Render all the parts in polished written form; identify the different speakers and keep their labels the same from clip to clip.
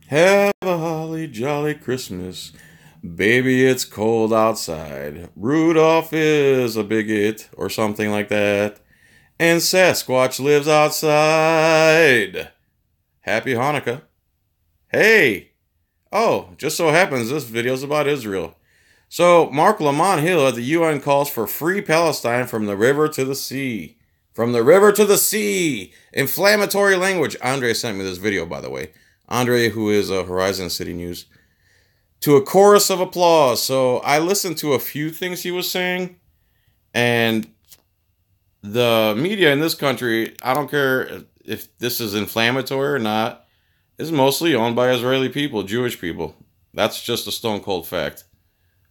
Speaker 1: Have a holly jolly Christmas. Baby, it's cold outside. Rudolph is a bigot or something like that. And Sasquatch lives outside. Happy Hanukkah. Hey! Oh, just so happens this video's about Israel. So, Mark Lamont Hill at the UN calls for free Palestine from the river to the sea. From the river to the sea! Inflammatory language. Andre sent me this video, by the way. Andre, who is a Horizon City News. To a chorus of applause. So, I listened to a few things he was saying. And the media in this country, I don't care if this is inflammatory or not, is mostly owned by Israeli people, Jewish people. That's just a stone cold fact.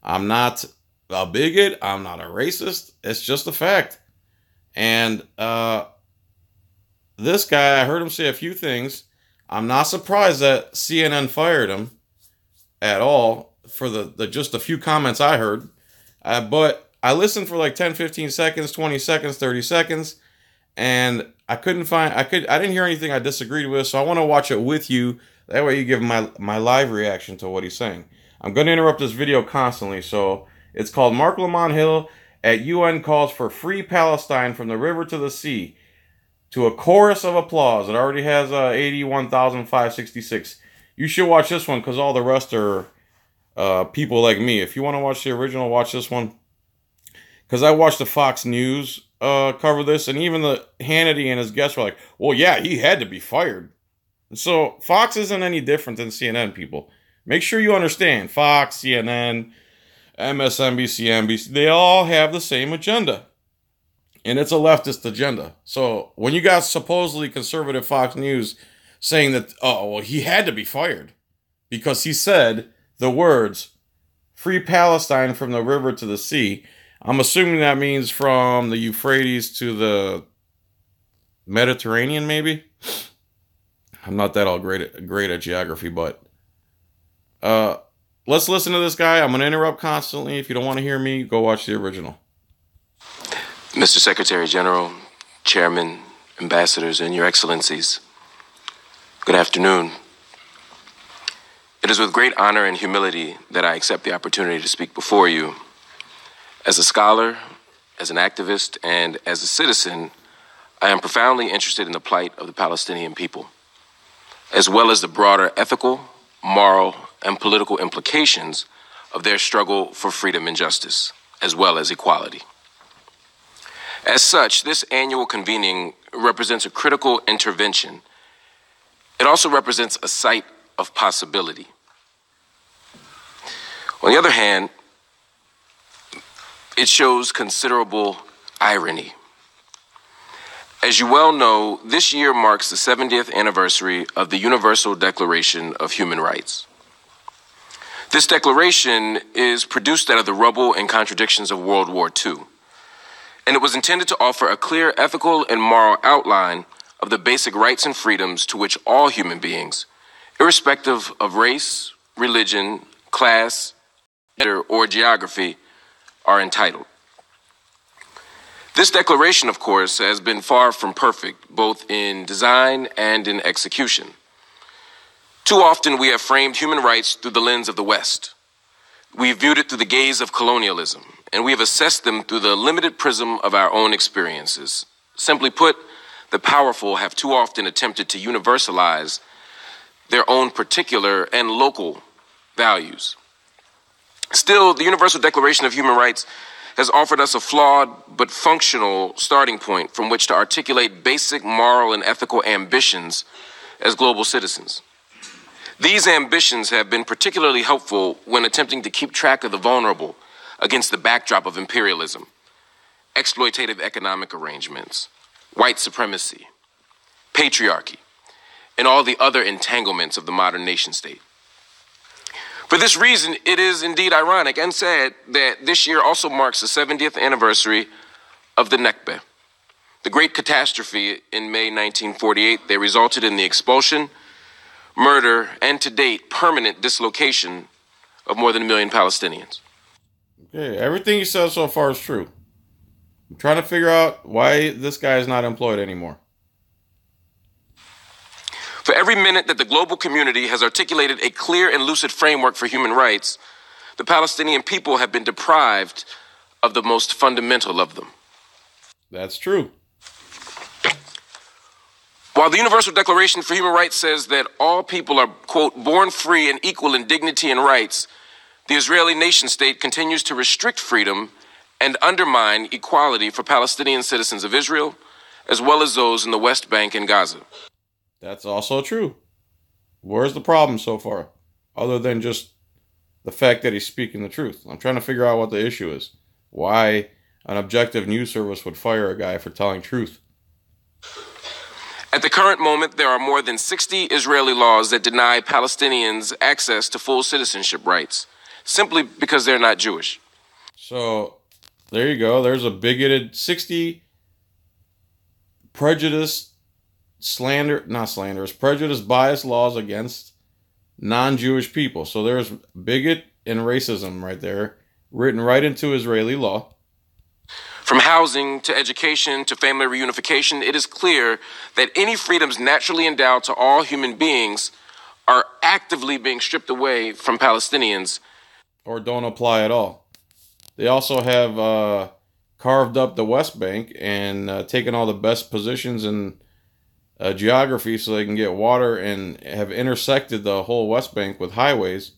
Speaker 1: I'm not a bigot. I'm not a racist. It's just a fact. And this guy, I heard him say a few things. I'm not surprised that CNN fired him at all for the just a few comments I heard. But I listened for like 10, 15 seconds, 20 seconds, 30 seconds. And I didn't hear anything I disagreed with. So I want to watch it with you. That way you give my live reaction to what he's saying. I'm going to interrupt this video constantly. So it's called Mark Lamont Hill at UN calls for free Palestine from the river to the sea. To a chorus of applause. It already has 81,566. You should watch this one because all the rest are people like me. If you want to watch the original, watch this one. Because I watched the Fox News cover this, and even the Hannity and his guests were like, well, yeah, he had to be fired. So Fox isn't any different than CNN, people. Make sure you understand. Fox, CNN, MSNBC, NBC, they all have the same agenda. And it's a leftist agenda. So when you got supposedly conservative Fox News saying that, oh, well, he had to be fired because he said the words, free Palestine from the river to the sea. I'm assuming that means from the Euphrates to the Mediterranean, maybe. I'm not that all great at geography, but let's listen to this guy. I'm going to interrupt constantly. If you don't want to hear me, go watch the original.
Speaker 2: Mr. Secretary General, Chairman, Ambassadors, and Your Excellencies, good afternoon. It is with great honor and humility that I accept the opportunity to speak before you. As a scholar, as an activist, and as a citizen, I am profoundly interested in the plight of the Palestinian people, as well as the broader ethical, moral, and political implications of their struggle for freedom and justice, as well as equality. As such, this annual convening represents a critical intervention. It also represents a site of possibility. On the other hand, it shows considerable irony. As you well know, this year marks the 70th anniversary of the Universal Declaration of Human Rights. This declaration is produced out of the rubble and contradictions of World War II, and it was intended to offer a clear ethical and moral outline of the basic rights and freedoms to which all human beings, irrespective of race, religion, class, gender, or geography, are entitled. This declaration, of course, has been far from perfect, both in design and in execution. Too often we have framed human rights through the lens of the West. We've viewed it through the gaze of colonialism, and we have assessed them through the limited prism of our own experiences. Simply put, the powerful have too often attempted to universalize their own particular and local values. Still, the Universal Declaration of Human Rights has offered us a flawed but functional starting point from which to articulate basic moral and ethical ambitions as global citizens. These ambitions have been particularly helpful when attempting to keep track of the vulnerable against the backdrop of imperialism, exploitative economic arrangements, white supremacy, patriarchy, and all the other entanglements of the modern nation state. For this reason, it is indeed ironic and sad that this year also marks the 70th anniversary of the Nakba, the great catastrophe in May 1948 that resulted in the expulsion, murder, and to date, permanent dislocation of more than 1 million Palestinians.
Speaker 1: Okay, everything you said so far is true. I'm trying to figure out why this guy is not employed anymore.
Speaker 2: For every minute that the global community has articulated a clear and lucid framework for human rights, the Palestinian people have been deprived of the most fundamental of them.
Speaker 1: That's true.
Speaker 2: While the Universal Declaration for Human Rights says that all people are, quote, born free and equal in dignity and rights, the Israeli nation-state continues to restrict freedom and undermine equality for Palestinian citizens of Israel, as well as those in the West Bank and Gaza.
Speaker 1: That's also true. Where's the problem so far? Other than just the fact that he's speaking the truth. I'm trying to figure out what the issue is. Why an objective news service would fire a guy for telling truth.
Speaker 2: At the current moment, there are more than 60 Israeli laws that deny Palestinians access to full citizenship rights, simply because they're not Jewish.
Speaker 1: So, there you go. There's a bigoted 60 prejudice, prejudice, bias laws against non-Jewish people. So there's bigot and racism right there, written right into Israeli law.
Speaker 2: From housing to education to family reunification, it is clear that any freedoms naturally endowed to all human beings are actively being stripped away from Palestinians.
Speaker 1: Or don't apply at all. They also have carved up the West Bank and taken all the best positions in geography so they can get water, and have intersected the whole West Bank with highways.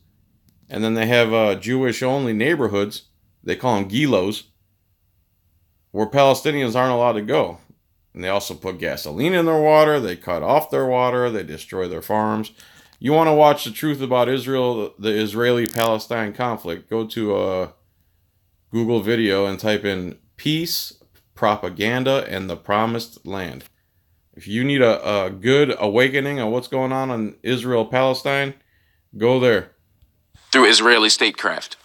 Speaker 1: And then they have Jewish-only neighborhoods. They call them gilos, where Palestinians aren't allowed to go. And they also put gasoline in their water. They cut off their water. They destroy their farms. You want to watch the truth about Israel, the Israeli-Palestine conflict, go to a Google video and type in peace, propaganda, and the promised land. If you need a good awakening on what's going on in Israel-Palestine, go there.
Speaker 2: Through Israeli statecraft.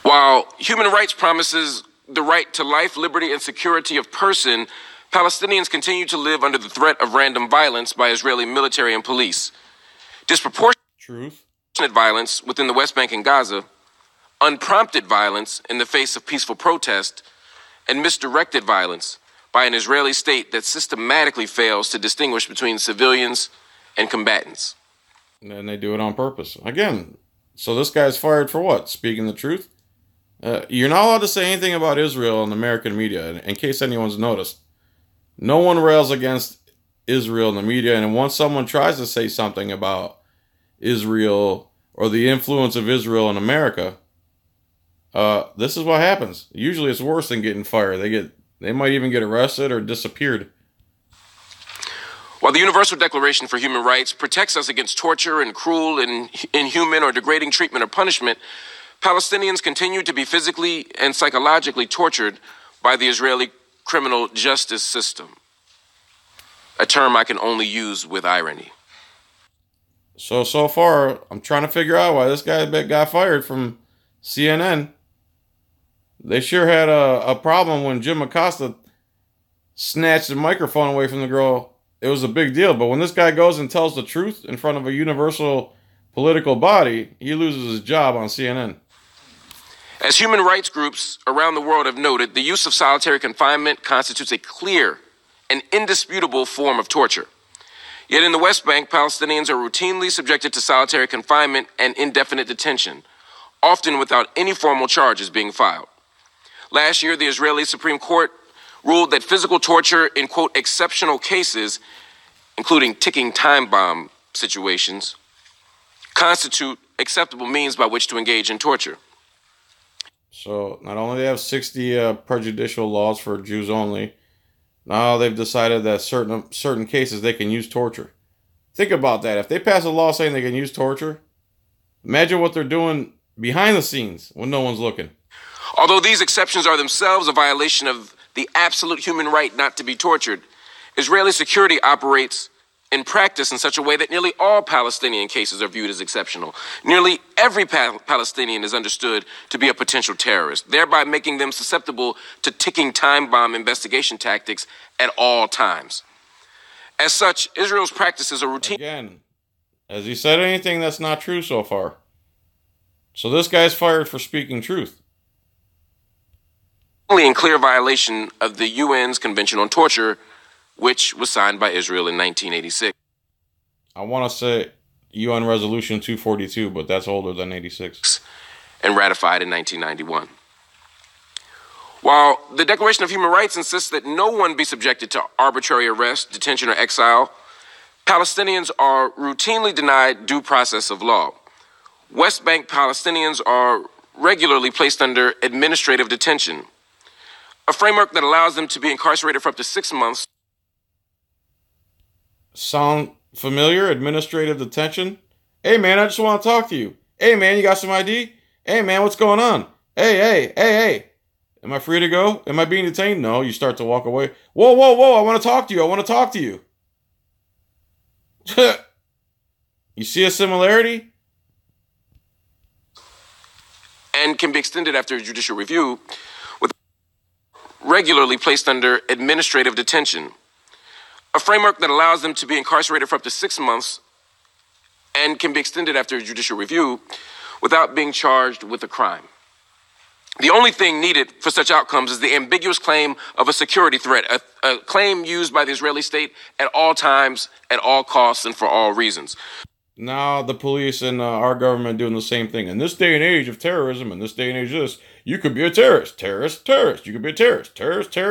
Speaker 2: While human rights promises the right to life, liberty, and security of person, Palestinians continue to live under the threat of random violence by Israeli military and police. Disproportionate violence within the West Bank and Gaza, unprompted violence in the face of peaceful protest, and misdirected violence by an Israeli state that systematically fails to distinguish between civilians and combatants.
Speaker 1: And they do it on purpose. Again, so this guy's fired for what? Speaking the truth? You're not allowed to say anything about Israel in American media, in case anyone's noticed. No one rails against Israel in the media, and once someone tries to say something about Israel or the influence of Israel in America, this is what happens. Usually it's worse than getting fired. They might even get arrested or disappeared.
Speaker 2: While the Universal Declaration for Human Rights protects us against torture and cruel and inhuman or degrading treatment or punishment, Palestinians continue to be physically and psychologically tortured by the Israeli criminal justice system, a term I can only use with irony.
Speaker 1: So far, I'm trying to figure out why this guy got fired from CNN. They sure had a problem when Jim Acosta snatched the microphone away from the girl. It was a big deal. But when this guy goes and tells the truth in front of a universal political body, he loses his job on CNN.
Speaker 2: As human rights groups around the world have noted, the use of solitary confinement constitutes a clear and indisputable form of torture. Yet in the West Bank, Palestinians are routinely subjected to solitary confinement and indefinite detention, often without any formal charges being filed. Last year, the Israeli Supreme Court ruled that physical torture in, quote, exceptional cases, including ticking time bomb situations, constitute acceptable means by which to engage in torture.
Speaker 1: So not only do they have 60 prejudicial laws for Jews only, now they've decided that certain cases they can use torture. Think about that. If they pass a law saying they can use torture, imagine what they're doing behind the scenes when no one's looking.
Speaker 2: Although these exceptions are themselves a violation of the absolute human right not to be tortured, Israeli security operates in practice in such a way that nearly all Palestinian cases are viewed as exceptional. Nearly every Palestinian is understood to be a potential terrorist, thereby making them susceptible to ticking time bomb investigation tactics at all times. As such, Israel's practices are routine.
Speaker 1: Again, has he said anything that's not true so far? So this guy's fired for speaking truth.
Speaker 2: Only in clear violation of the UN's Convention on Torture, which was signed by Israel in 1986.
Speaker 1: I want to say UN Resolution 242, but that's older than 86.
Speaker 2: And ratified in 1991. While the Declaration of Human Rights insists that no one be subjected to arbitrary arrest, detention, or exile, Palestinians are routinely denied due process of law. West Bank Palestinians are regularly placed under administrative detention, a framework that allows them to be incarcerated for up to 6 months.
Speaker 1: Sound familiar? Administrative detention? Hey, man, I just want to talk to you. Hey, man, you got some ID? Hey, man, what's going on? Hey. Am I free to go? Am I being detained? No, you start to walk away. Whoa, I want to talk to you. You see a similarity?
Speaker 2: And can be extended after judicial review, with regularly placed under administrative detention, a framework that allows them to be incarcerated for up to 6 months and can be extended after judicial review without being charged with a crime. The only thing needed for such outcomes is the ambiguous claim of a security threat, a claim used by the Israeli state at all times, at all costs, and for all reasons.
Speaker 1: Now the police and our government doing the same thing. In this day and age of terrorism, in this day and age of this, you could be a terrorist. You could be a terrorist. Terrorist.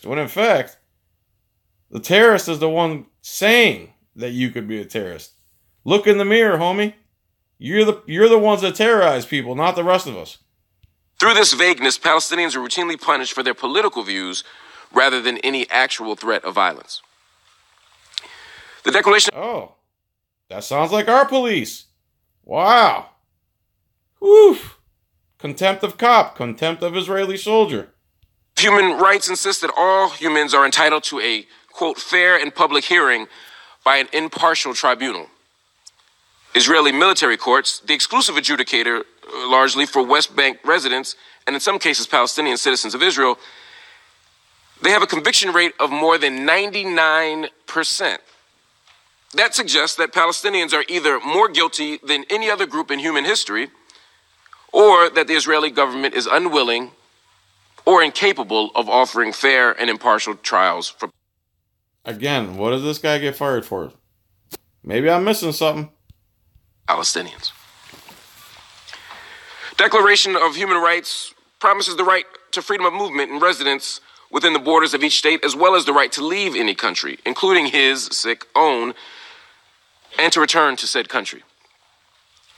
Speaker 1: When in fact, the terrorist is the one saying that you could be a terrorist. Look in the mirror, homie. You're the ones that terrorize people, not the rest of us.
Speaker 2: Through this vagueness, Palestinians are routinely punished for their political views rather than any actual threat of violence. The declaration...
Speaker 1: Oh, that sounds like our police. Wow. Whew. Contempt of cop, contempt of Israeli soldier.
Speaker 2: Human rights insist that all humans are entitled to a, quote, fair and public hearing by an impartial tribunal. Israeli military courts, the exclusive adjudicator largely for West Bank residents, and in some cases Palestinian citizens of Israel, they have a conviction rate of more than 99%. That suggests that Palestinians are either more guilty than any other group in human history, or that the Israeli government is unwilling or incapable of offering fair and impartial trials for...
Speaker 1: Again, what does this guy get fired for? Maybe I'm missing something.
Speaker 2: Palestinians. Declaration of Human Rights promises the right to freedom of movement and residence within the borders of each state, as well as the right to leave any country, including his own, and to return to said country.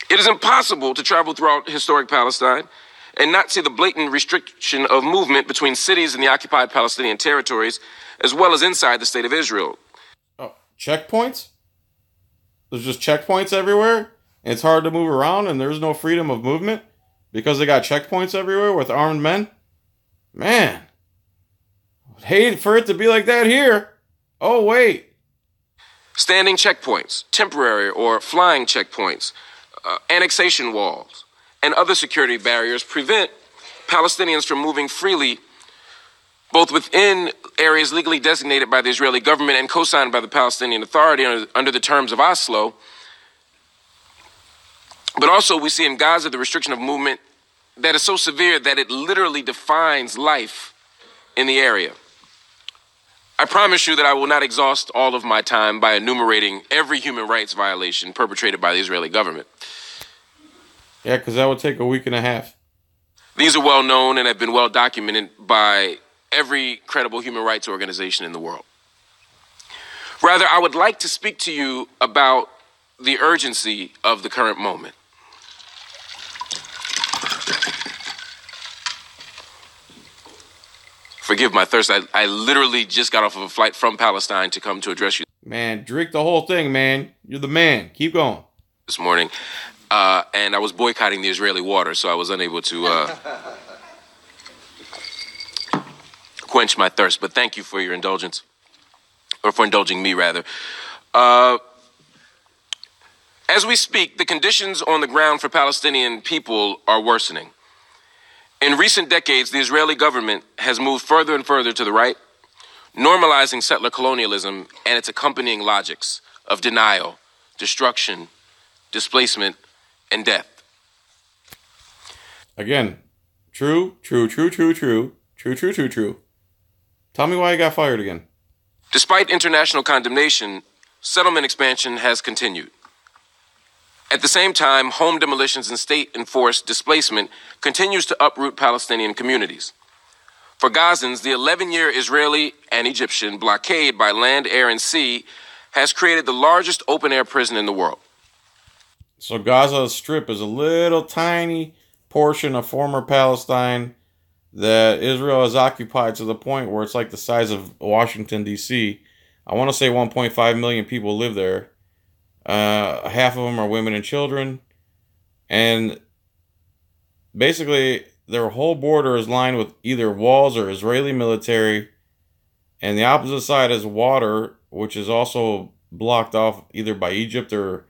Speaker 2: It is impossible to travel throughout historic Palestine and not see the blatant restriction of movement between cities in the occupied Palestinian territories, as well as inside the state of Israel.
Speaker 1: Oh, checkpoints? There's just checkpoints everywhere? And it's hard to move around and there's no freedom of movement because they got checkpoints everywhere with armed men? Man, I'd hate for it to be like that here. Oh, wait.
Speaker 2: Standing checkpoints, temporary or flying checkpoints, annexation walls, and other security barriers prevent Palestinians from moving freely, both within areas legally designated by the Israeli government and co-signed by the Palestinian Authority under the terms of Oslo. But also we see in Gaza the restriction of movement that is so severe that it literally defines life in the area. I promise you that I will not exhaust all of my time by enumerating every human rights violation perpetrated by the Israeli government.
Speaker 1: Yeah, because that would take a week and a half.
Speaker 2: These are well known and have been well documented by every credible human rights organization in the world. Rather, I would like to speak to you about the urgency of the current moment. Forgive my thirst. I literally just got off of a flight from Palestine to come to address you.
Speaker 1: Man, drink the whole thing, man. You're the man. Keep going.
Speaker 2: This morning. And I was boycotting the Israeli water, so I was unable to quench my thirst. But thank you for your indulgence, or for indulging me, rather. As we speak, the conditions on the ground for Palestinian people are worsening. In recent decades, the Israeli government has moved further and further to the right, normalizing settler colonialism and its accompanying logics of denial, destruction, displacement, and death.
Speaker 1: Again, true. Tell me why he got fired again.
Speaker 2: Despite international condemnation, settlement expansion has continued. At the same time, home demolitions and state-enforced displacement continues to uproot Palestinian communities. For Gazans, the 11-year Israeli and Egyptian blockade by land, air, and sea has created the largest open-air prison in the world.
Speaker 1: So Gaza Strip is a little tiny portion of former Palestine that Israel has occupied to the point where it's like the size of Washington, D.C. I want to say 1.5 million people live there. Half of them are women and children. And basically, their whole border is lined with either walls or Israeli military. And the opposite side is water, which is also blocked off either by Egypt or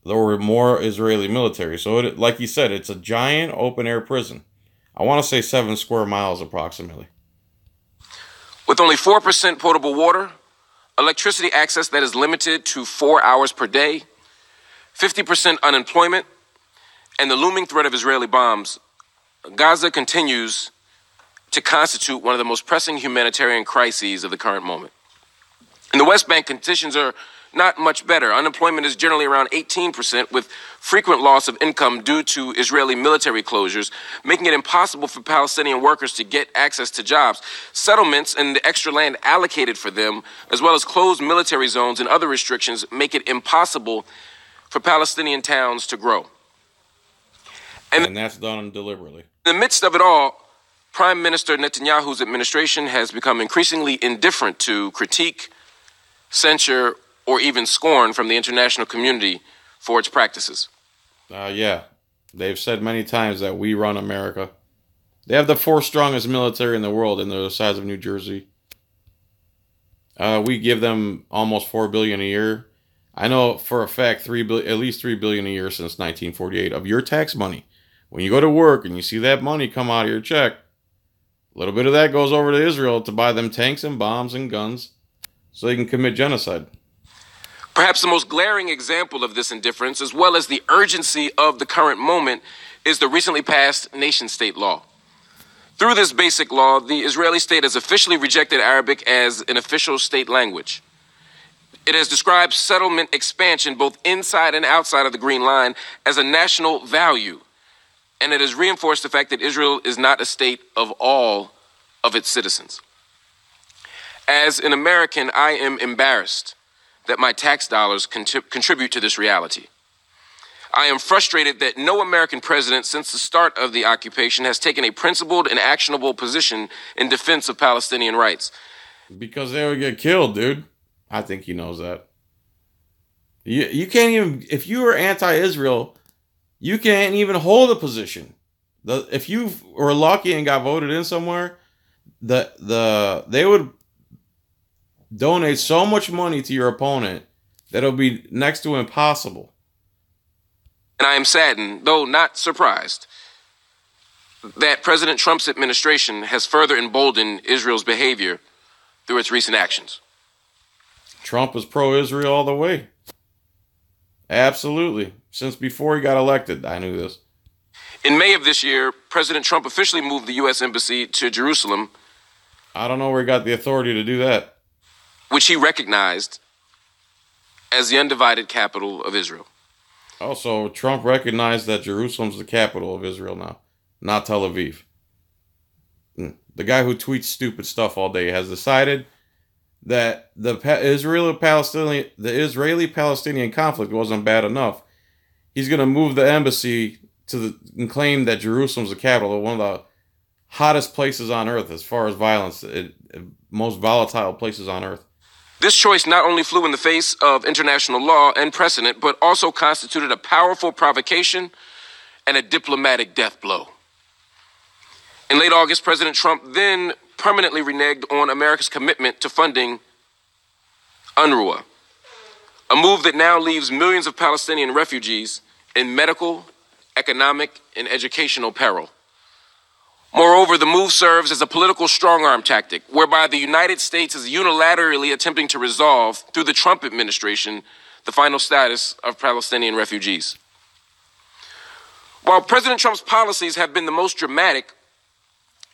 Speaker 1: more Israeli military. So, like you said, it's a giant open-air prison. I want to say 7 square miles approximately.
Speaker 2: With only 4% potable water, electricity access that is limited to 4 hours per day, 50% unemployment, and the looming threat of Israeli bombs, Gaza continues to constitute one of the most pressing humanitarian crises of the current moment. In the West Bank, conditions are not much better. Unemployment is generally around 18%, with frequent loss of income due to Israeli military closures, making it impossible for Palestinian workers to get access to jobs. Settlements and the extra land allocated for them, as well as closed military zones and other restrictions, make it impossible for Palestinian towns to grow.
Speaker 1: And that's done deliberately.
Speaker 2: In the midst of it all, Prime Minister Netanyahu's administration has become increasingly indifferent to critique, censure, or even scorn from the international community for its practices.
Speaker 1: Yeah, they've said many times that we run America. They have the 4th strongest military in the world, and they're the size of New Jersey. We give them almost $4 billion a year. I know for a fact at least $3 billion a year since 1948 of your tax money. When you go to work and you see that money come out of your check, a little bit of that goes over to Israel to buy them tanks and bombs and guns so they can commit genocide.
Speaker 2: Perhaps the most glaring example of this indifference, as well as the urgency of the current moment, is the recently passed nation-state law. Through this basic law, the Israeli state has officially rejected Arabic as an official state language. It has described settlement expansion both inside and outside of the Green Line as a national value, and it has reinforced the fact that Israel is not a state of all of its citizens. As an American, I am embarrassed that my tax dollars contribute to this reality. I am frustrated that no American president since the start of the occupation has taken a principled and actionable position in defense of Palestinian rights.
Speaker 1: Because they would get killed, dude. I think he knows that. You can't even, if you are anti-Israel, you can't even hold a position. If you were lucky and got voted in somewhere, they would donate so much money to your opponent that it'll be next to impossible.
Speaker 2: And I am saddened, though not surprised, that President Trump's administration has further emboldened Israel's behavior through its recent actions.
Speaker 1: Trump is pro-Israel all the way. Absolutely. Since before he got elected, I knew this.
Speaker 2: In May of this year, President Trump officially moved the U.S. Embassy to Jerusalem.
Speaker 1: I don't know where he got the authority to do that.
Speaker 2: Which he recognized as the undivided capital of Israel.
Speaker 1: Also, Trump recognized that Jerusalem's the capital of Israel now, not Tel Aviv. The guy who tweets stupid stuff all day has decided that the Israeli-Palestinian conflict wasn't bad enough. He's going to move the embassy and claim that Jerusalem's the capital of one of the hottest places on earth as far as violence, most volatile places on earth.
Speaker 2: This choice not only flew in the face of international law and precedent, but also constituted a powerful provocation and a diplomatic death blow. In late August, President Trump then permanently reneged on America's commitment to funding UNRWA, a move that now leaves millions of Palestinian refugees in medical, economic, and educational peril. Moreover, the move serves as a political strong-arm tactic, whereby the United States is unilaterally attempting to resolve, through the Trump administration, the final status of Palestinian refugees. While President Trump's policies have been the most dramatic,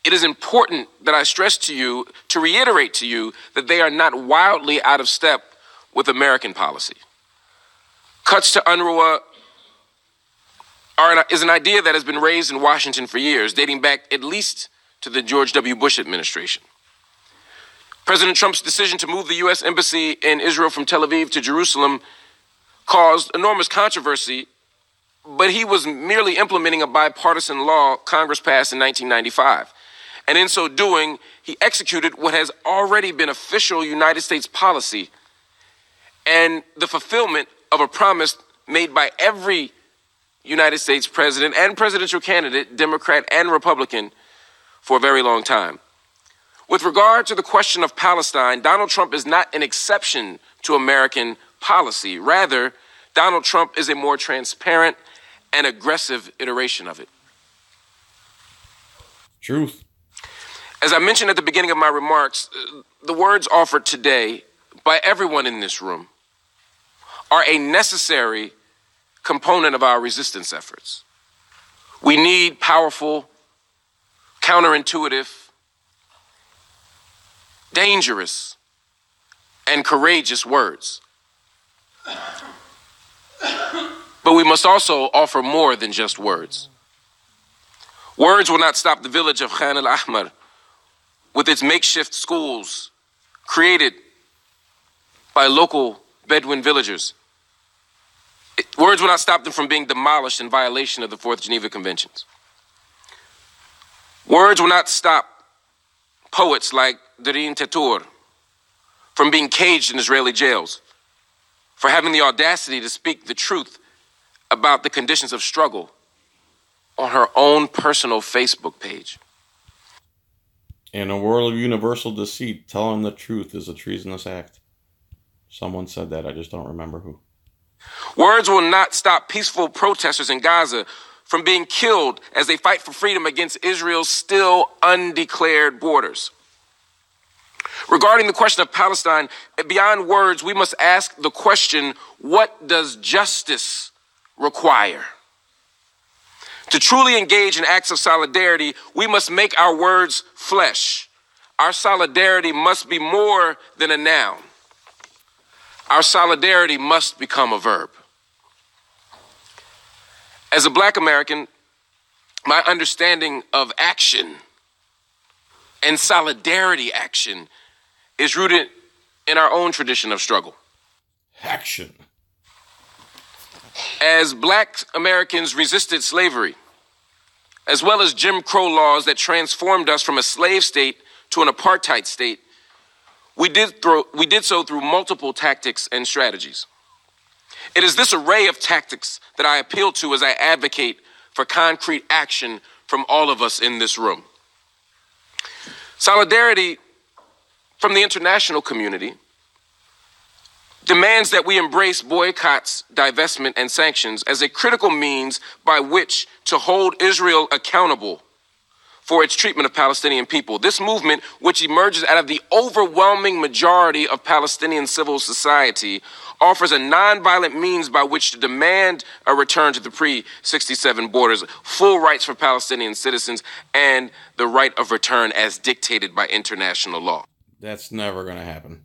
Speaker 2: it is important that I stress to you, to reiterate to you, that they are not wildly out of step with American policy. Cuts to UNRWA is an idea that has been raised in Washington for years, dating back at least to the George W. Bush administration. President Trump's decision to move the U.S. Embassy in Israel from Tel Aviv to Jerusalem caused enormous controversy, but he was merely implementing a bipartisan law Congress passed in 1995. And in so doing, he executed what has already been official United States policy and the fulfillment of a promise made by every United States president and presidential candidate, Democrat and Republican, for a very long time. With regard to the question of Palestine, Donald Trump is not an exception to American policy. Rather, Donald Trump is a more transparent and aggressive iteration of it.
Speaker 1: Truth.
Speaker 2: As I mentioned at the beginning of my remarks, the words offered today by everyone in this room are a necessary component of our resistance efforts. We need powerful, counterintuitive, dangerous, and courageous words. But we must also offer more than just words. Words will not stop the village of Khan al-Ahmar with its makeshift schools created by local Bedouin villagers. Words will not stop them from being demolished in violation of the Fourth Geneva Conventions. Words will not stop poets like Darin Tetour from being caged in Israeli jails, for having the audacity to speak the truth about the conditions of struggle on her own personal Facebook page.
Speaker 1: In a world of universal deceit, telling the truth is a treasonous act. Someone said that, I just don't remember who.
Speaker 2: Words will not stop peaceful protesters in Gaza from being killed as they fight for freedom against Israel's still undeclared borders. Regarding the question of Palestine, beyond words, we must ask the question, what does justice require? To truly engage in acts of solidarity, we must make our words flesh. Our solidarity must be more than a noun. Our solidarity must become a verb. As a Black American, my understanding of action and solidarity action is rooted in our own tradition of struggle.
Speaker 1: Action.
Speaker 2: As Black Americans resisted slavery, as well as Jim Crow laws that transformed us from a slave state to an apartheid state, we did so through multiple tactics and strategies. It is this array of tactics that I appeal to as I advocate for concrete action from all of us in this room. Solidarity from the international community demands that we embrace boycotts, divestment, and sanctions as a critical means by which to hold Israel accountable for its treatment of Palestinian people. This movement, which emerges out of the overwhelming majority of Palestinian civil society, offers a nonviolent means by which to demand a return to the pre-67 borders, full rights for Palestinian citizens, and the right of return as dictated by international law.
Speaker 1: That's never going to happen.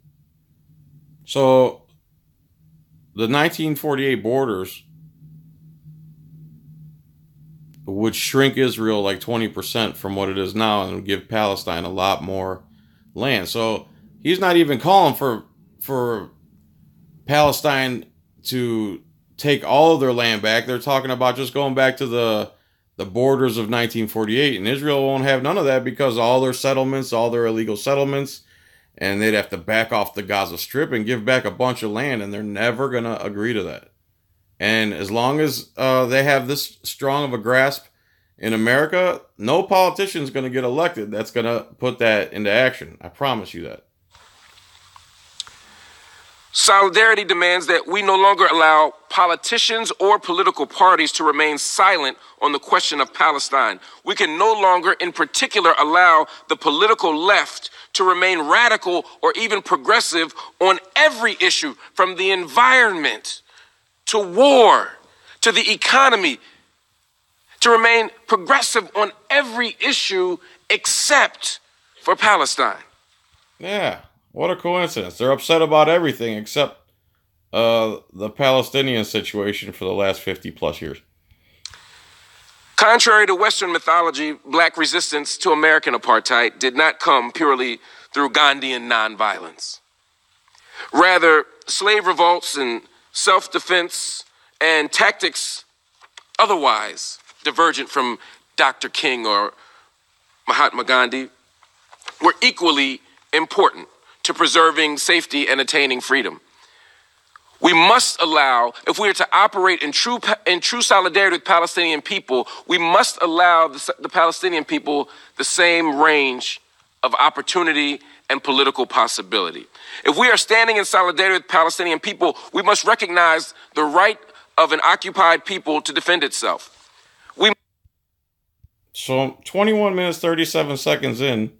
Speaker 1: So, the 1948 borders would shrink Israel like 20% from what it is now and give Palestine a lot more land. So he's not even calling for Palestine to take all of their land back. They're talking about just going back to the borders of 1948, and Israel won't have none of that because all their settlements, all their illegal settlements, and they'd have to back off the Gaza Strip and give back a bunch of land, and they're never going to agree to that. And as long as they have this strong of a grasp in America, no politician is going to get elected that's going to put that into action. I promise you that.
Speaker 2: Solidarity demands that we no longer allow politicians or political parties to remain silent on the question of Palestine. We can no longer, in particular, allow the political left to remain radical or even progressive on every issue, from the environment to war, to the economy, to remain progressive on every issue except for Palestine.
Speaker 1: Yeah, what a coincidence. They're upset about everything except the Palestinian situation for the last 50 plus years.
Speaker 2: Contrary to Western mythology, black resistance to American apartheid did not come purely through Gandhian nonviolence. Rather, slave revolts and self-defense and tactics otherwise divergent from Dr. King or Mahatma Gandhi were equally important to preserving safety and attaining freedom. We must allow, if we are to operate in true solidarity with Palestinian people, we must allow the Palestinian people the same range of opportunity and political possibility. If we are standing in solidarity with Palestinian people, we must recognize the right of an occupied people to defend itself.
Speaker 1: So 21 minutes, 37 seconds in.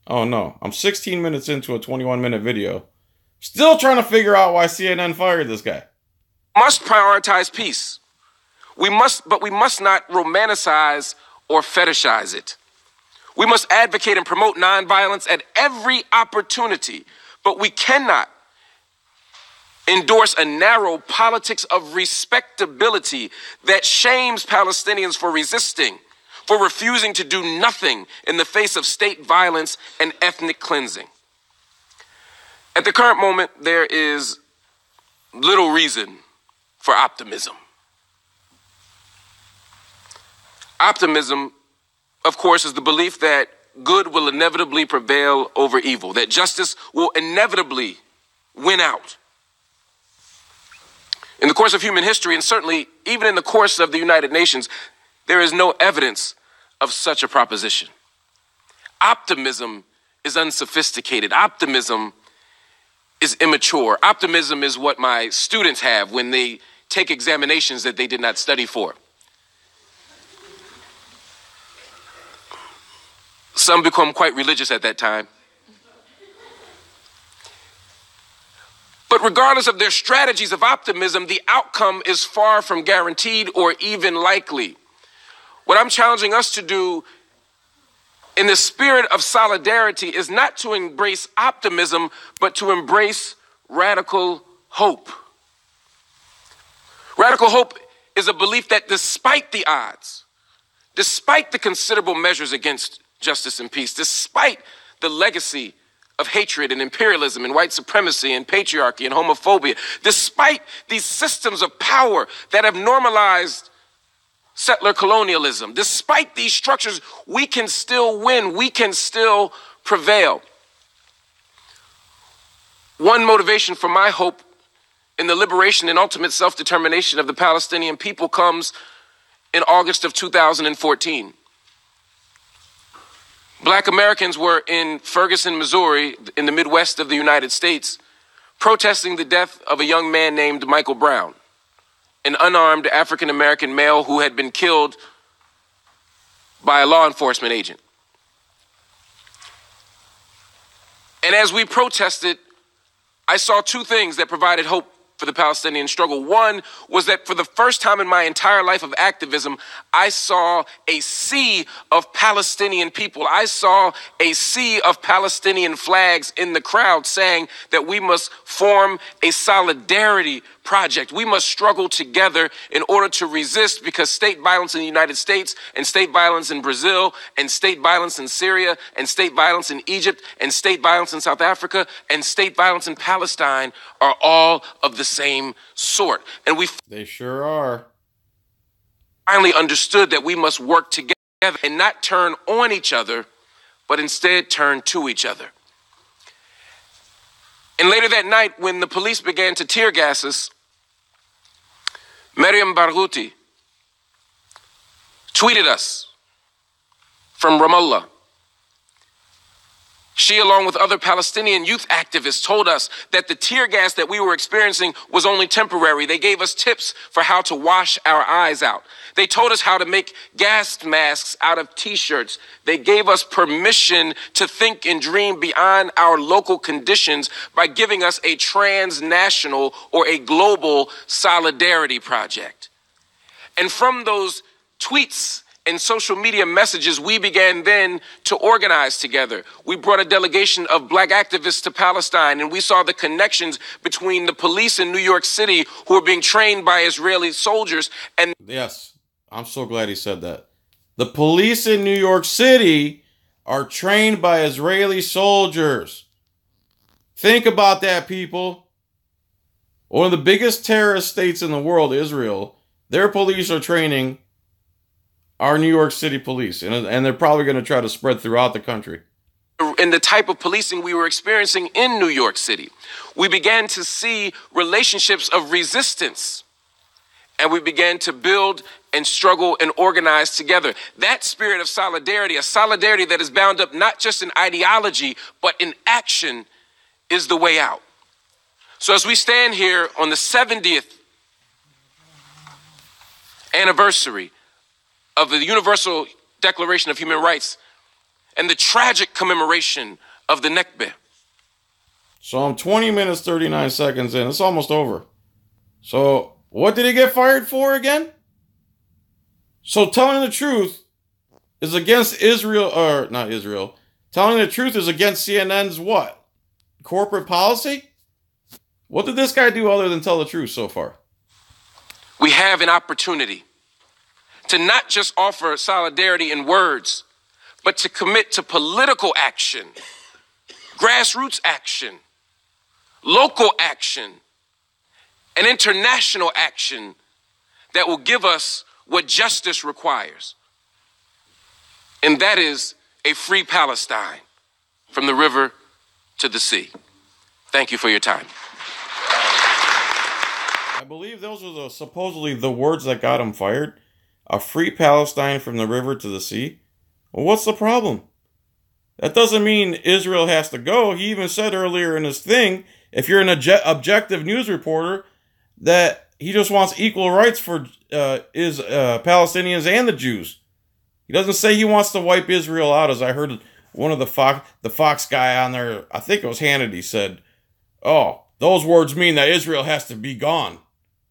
Speaker 1: Oh no, I'm 16 minutes into a 21-minute video. Still trying to figure out why CNN fired this guy.
Speaker 2: Must prioritize peace. But we must not romanticize or fetishize it. We must advocate and promote nonviolence at every opportunity, but we cannot endorse a narrow politics of respectability that shames Palestinians for resisting, for refusing to do nothing in the face of state violence and ethnic cleansing. At the current moment, there is little reason for optimism. Optimism, of course, is the belief that good will inevitably prevail over evil, that justice will inevitably win out. In the course of human history, and certainly even in the course of the United Nations, there is no evidence of such a proposition. Optimism is unsophisticated. Optimism is immature. Optimism is what my students have when they take examinations that they did not study for. Some become quite religious at that time. But regardless of their strategies of optimism, the outcome is far from guaranteed or even likely. What I'm challenging us to do in the spirit of solidarity is not to embrace optimism, but to embrace radical hope. Radical hope is a belief that despite the odds, despite the considerable measures against justice and peace, despite the legacy of hatred and imperialism and white supremacy and patriarchy and homophobia, despite these systems of power that have normalized settler colonialism, despite these structures, we can still win, we can still prevail. One motivation for my hope in the liberation and ultimate self-determination of the Palestinian people comes in August of 2014. Black Americans were in Ferguson, Missouri, in the Midwest of the United States, protesting the death of a young man named Michael Brown, an unarmed African-American male who had been killed by a law enforcement agent. And as we protested, I saw two things that provided hope for the Palestinian struggle. One was that for the first time in my entire life of activism, I saw a sea of Palestinian people. I saw a sea of Palestinian flags in the crowd saying that we must form a solidarity project. We must struggle together in order to resist, because state violence in the United States and state violence in Brazil and state violence in Syria and state violence in Egypt and state violence in South Africa and state violence in Palestine are all of the same sort. And
Speaker 1: they sure are.
Speaker 2: Finally understood that we must work together and not turn on each other, but instead turn to each other. And later that night, when the police began to tear gas us, Miriam Barghouti tweeted us from Ramallah. She, along with other Palestinian youth activists, told us that the tear gas that we were experiencing was only temporary. They gave us tips for how to wash our eyes out. They told us how to make gas masks out of T-shirts. They gave us permission to think and dream beyond our local conditions by giving us a transnational or a global solidarity project. And from those tweets and social media messages, we began then to organize together. We brought a delegation of black activists to Palestine, and we saw the connections between the police in New York City who were being trained by Israeli soldiers. And
Speaker 1: yes, I'm so glad he said that. The police in New York City are trained by Israeli soldiers. Think about that, people. One of the biggest terrorist states in the world, Israel, their police are training our New York City police, and they're probably going to try to spread throughout the country.
Speaker 2: In the type of policing we were experiencing in New York City, we began to see relationships of resistance, and we began to build and struggle and organize together. That spirit of solidarity, a solidarity that is bound up not just in ideology, but in action, is the way out. So as we stand here on the 70th anniversary of the Universal Declaration of Human Rights and the tragic commemoration of the Nakba.
Speaker 1: So I'm 20 minutes, 39 seconds in. It's almost over. So what did he get fired for again? So telling the truth is against Israel, or not Israel. Telling the truth is against CNN's what? Corporate policy? What did this guy do other than tell the truth so far?
Speaker 2: We have an opportunity to not just offer solidarity in words, but to commit to political action, grassroots action, local action, and international action that will give us what justice requires. And that is a free Palestine from the river to the sea. Thank you for your time.
Speaker 1: I believe those are supposedly the words that got him fired. A free Palestine from the river to the sea. Well, what's the problem? That doesn't mean Israel has to go. He even said earlier in his thing, if you're an objective news reporter, that he just wants equal rights for Palestinians and the Jews. He doesn't say he wants to wipe Israel out, as I heard one of the Fox guy on there, I think it was Hannity, said, oh, those words mean that Israel has to be gone.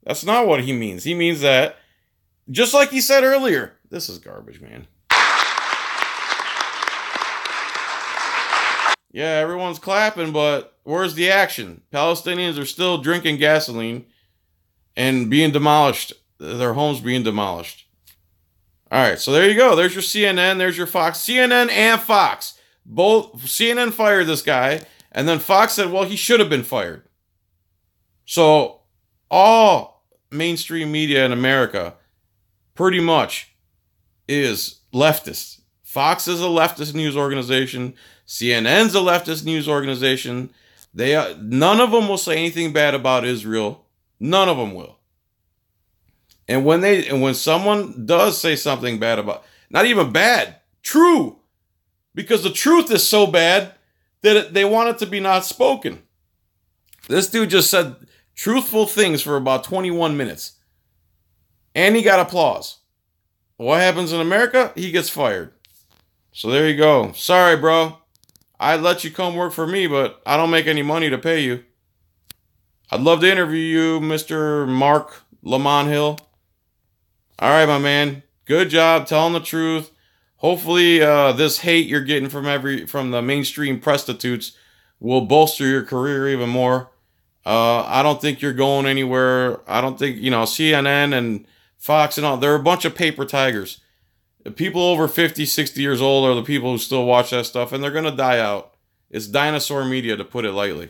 Speaker 1: That's not what he means. He means that, just like he said earlier, this is garbage, man. Yeah, everyone's clapping, but where's the action? Palestinians are still drinking gasoline and being demolished. Their homes being demolished. All right, so there you go. There's your CNN. There's your Fox. CNN and Fox. Both. CNN fired this guy, and then Fox said, well, he should have been fired. So all mainstream media in America pretty much is leftist. Fox is a leftist news organization. CNN's a leftist news organization. None of them will say anything bad about Israel. None of them will. And when someone does say something bad about, not even bad, true, because the truth is so bad that they want it to be not spoken. This dude just said truthful things for about 21 minutes. And he got applause. What happens in America? He gets fired. So there you go. Sorry, bro. I'd let you come work for me, but I don't make any money to pay you. I'd love to interview you, Mr. Mark Lamont Hill. All right, my man. Good job telling the truth. Hopefully, this hate you're getting from the mainstream presstitutes will bolster your career even more. I don't think you're going anywhere. I don't think, CNN and Fox and all, they're a bunch of paper tigers. The people over 50, 60 years old are the people who still watch that stuff, and they're going to die out. It's dinosaur media, to put it lightly.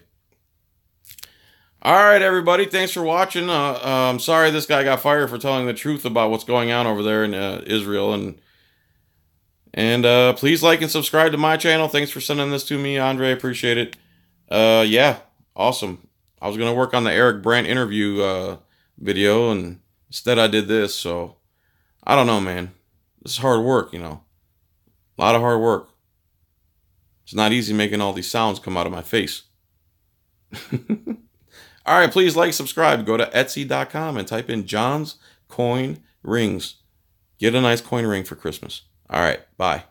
Speaker 1: All right, everybody. Thanks for watching. I'm sorry this guy got fired for telling the truth about what's going on over there in Israel. And please like and subscribe to my channel. Thanks for sending this to me, Andre. Appreciate it. Yeah, awesome. I was going to work on the Eric Brandt interview video, and instead I did this. So, I don't know, man. This is hard work, A lot of hard work. It's not easy making all these sounds come out of my face. All right, please like, subscribe. Go to Etsy.com and type in John's Coin Rings. Get a nice coin ring for Christmas. All right, bye.